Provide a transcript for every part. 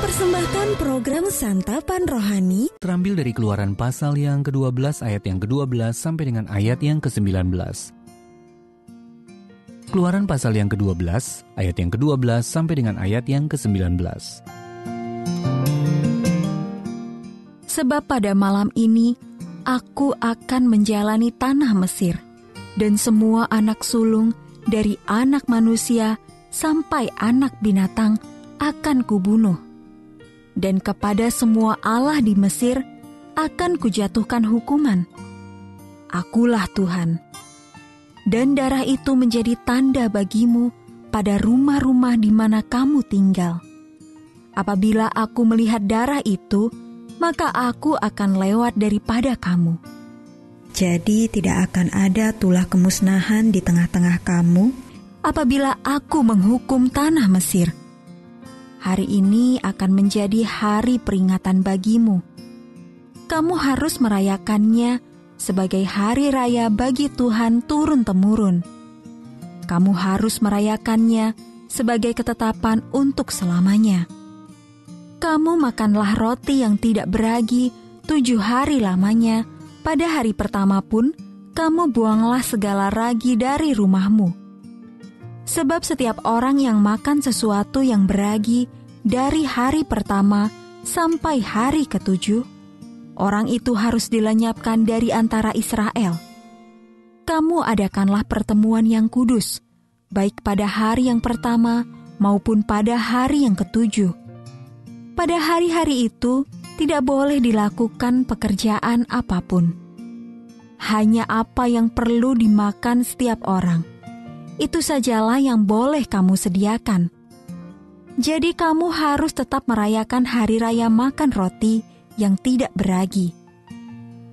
mempersembahkan program Santapan Rohani terambil dari Keluaran pasal yang ke-12 ayat yang ke-12 sampai dengan ayat yang ke-19. Keluaran pasal yang ke-12 ayat yang ke-12 sampai dengan ayat yang ke-19. Sebab pada malam ini aku akan menjalani tanah Mesir, dan semua anak sulung dari anak manusia sampai anak binatang akan kubunuh. Dan kepada semua allah di Mesir akan kujatuhkan hukuman. Akulah Tuhan. Dan darah itu menjadi tanda bagimu pada rumah-rumah di mana kamu tinggal. Apabila aku melihat darah itu, maka aku akan lewat daripada kamu. Jadi tidak akan ada tulah kemusnahan di tengah-tengah kamu apabila aku menghukum tanah Mesir. Hari ini akan menjadi hari peringatan bagimu. Kamu harus merayakannya sebagai hari raya bagi Tuhan turun-temurun. Kamu harus merayakannya sebagai ketetapan untuk selamanya. Kamu makanlah roti yang tidak beragi 7 hari lamanya. Pada hari pertama pun, kamu buanglah segala ragi dari rumahmu. Sebab setiap orang yang makan sesuatu yang beragi dari hari pertama sampai hari ke-7, orang itu harus dilenyapkan dari antara Israel. Kamu adakanlah pertemuan yang kudus, baik pada hari yang pertama maupun pada hari yang ke-7. Pada hari-hari itu tidak boleh dilakukan pekerjaan apapun. Hanya apa yang perlu dimakan setiap orang, itu sajalah yang boleh kamu sediakan. Jadi kamu harus tetap merayakan hari raya makan roti yang tidak beragi.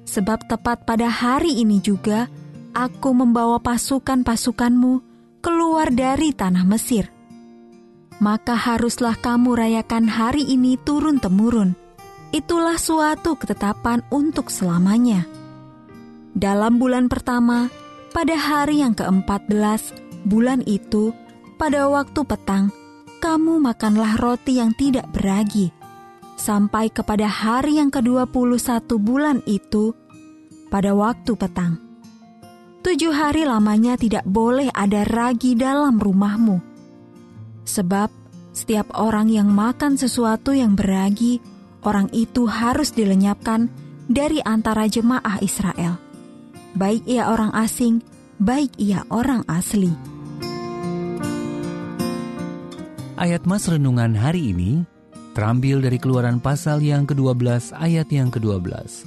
Sebab tepat pada hari ini juga, aku membawa pasukan-pasukanmu keluar dari tanah Mesir. Maka haruslah kamu rayakan hari ini turun-temurun. Itulah suatu ketetapan untuk selamanya. Dalam bulan pertama, pada hari yang ke-14 bulan itu, pada waktu petang, kamu makanlah roti yang tidak beragi. Sampai kepada hari yang ke-21 bulan itu, pada waktu petang. 7 hari lamanya tidak boleh ada ragi dalam rumahmu. Sebab setiap orang yang makan sesuatu yang beragi, orang itu harus dilenyapkan dari antara jemaah Israel. Baik ia orang asing, baik ia orang asli. Ayat Mas Renungan hari ini terambil dari Keluaran pasal yang ke-12 ayat yang ke-12.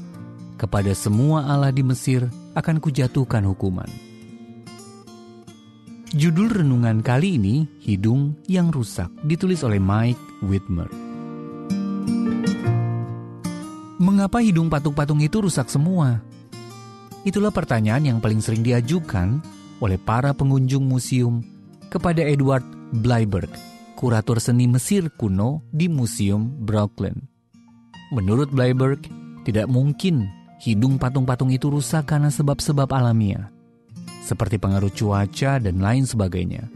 Kepada semua allah di Mesir akan kujatuhkan hukuman. Judul renungan kali ini, Hidung yang Rusak, ditulis oleh Mike Whitmer. Mengapa hidung patung-patung itu rusak semua? Itulah pertanyaan yang paling sering diajukan oleh para pengunjung museum kepada Edward Bleiberg, kurator seni Mesir kuno di Museum Brooklyn. Menurut Bleiberg, tidak mungkin hidung patung-patung itu rusak karena sebab-sebab alamiah, seperti pengaruh cuaca dan lain sebagainya.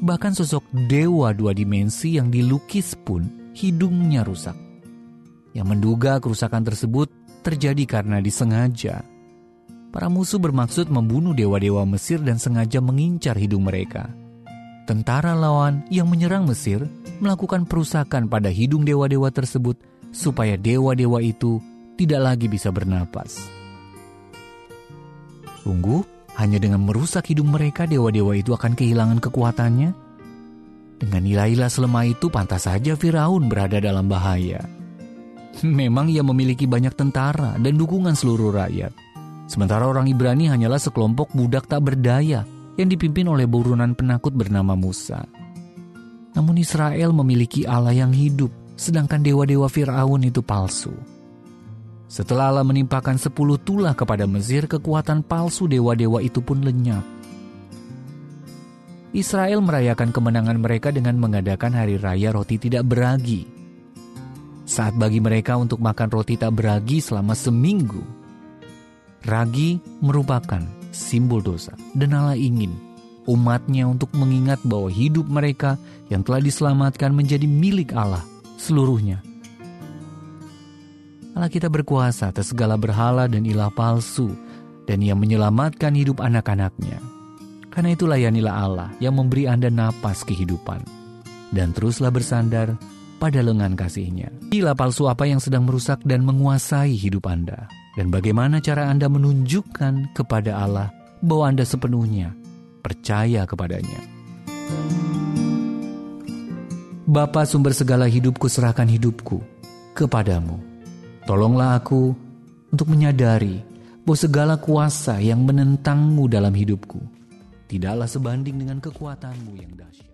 Bahkan sosok dewa 2 dimensi yang dilukis pun hidungnya rusak. Yang menduga kerusakan tersebut terjadi karena disengaja. Para musuh bermaksud membunuh dewa-dewa Mesir dan sengaja mengincar hidung mereka. Tentara lawan yang menyerang Mesir melakukan perusakan pada hidung dewa-dewa tersebut supaya dewa-dewa itu tidak lagi bisa bernapas. Sungguh, hanya dengan merusak hidung mereka, dewa-dewa itu akan kehilangan kekuatannya. Dengan ilah-ilah selemah itu, pantas saja Firaun berada dalam bahaya. Memang ia memiliki banyak tentara dan dukungan seluruh rakyat. Sementara orang Ibrani hanyalah sekelompok budak tak berdaya yang dipimpin oleh buronan penakut bernama Musa. Namun Israel memiliki Allah yang hidup, sedangkan dewa-dewa Firaun itu palsu. Setelah Allah menimpakan 10 tulah kepada Mesir, kekuatan palsu dewa-dewa itu pun lenyap. Israel merayakan kemenangan mereka dengan mengadakan hari raya roti tidak beragi. Saat bagi mereka untuk makan roti tak beragi selama seminggu. Ragi merupakan simbol dosa, dan Allah ingin umatnya untuk mengingat bahwa hidup mereka yang telah diselamatkan menjadi milik Allah seluruhnya. Allah kita berkuasa atas segala berhala dan ilah palsu, dan Ia menyelamatkan hidup anak-anaknya. Karena itu layanilah Allah yang memberi Anda napas kehidupan, dan teruslah bersandar pada lengan kasih-Nya. Ilah palsu apa yang sedang merusak dan menguasai hidup Anda, dan bagaimana cara Anda menunjukkan kepada Allah bahwa Anda sepenuhnya percaya kepadanya. Bapa sumber segala hidupku, serahkan hidupku kepadamu. Tolonglah aku untuk menyadari bahwa segala kuasa yang menentangmu dalam hidupku tidaklah sebanding dengan kekuatanmu yang dahsyat.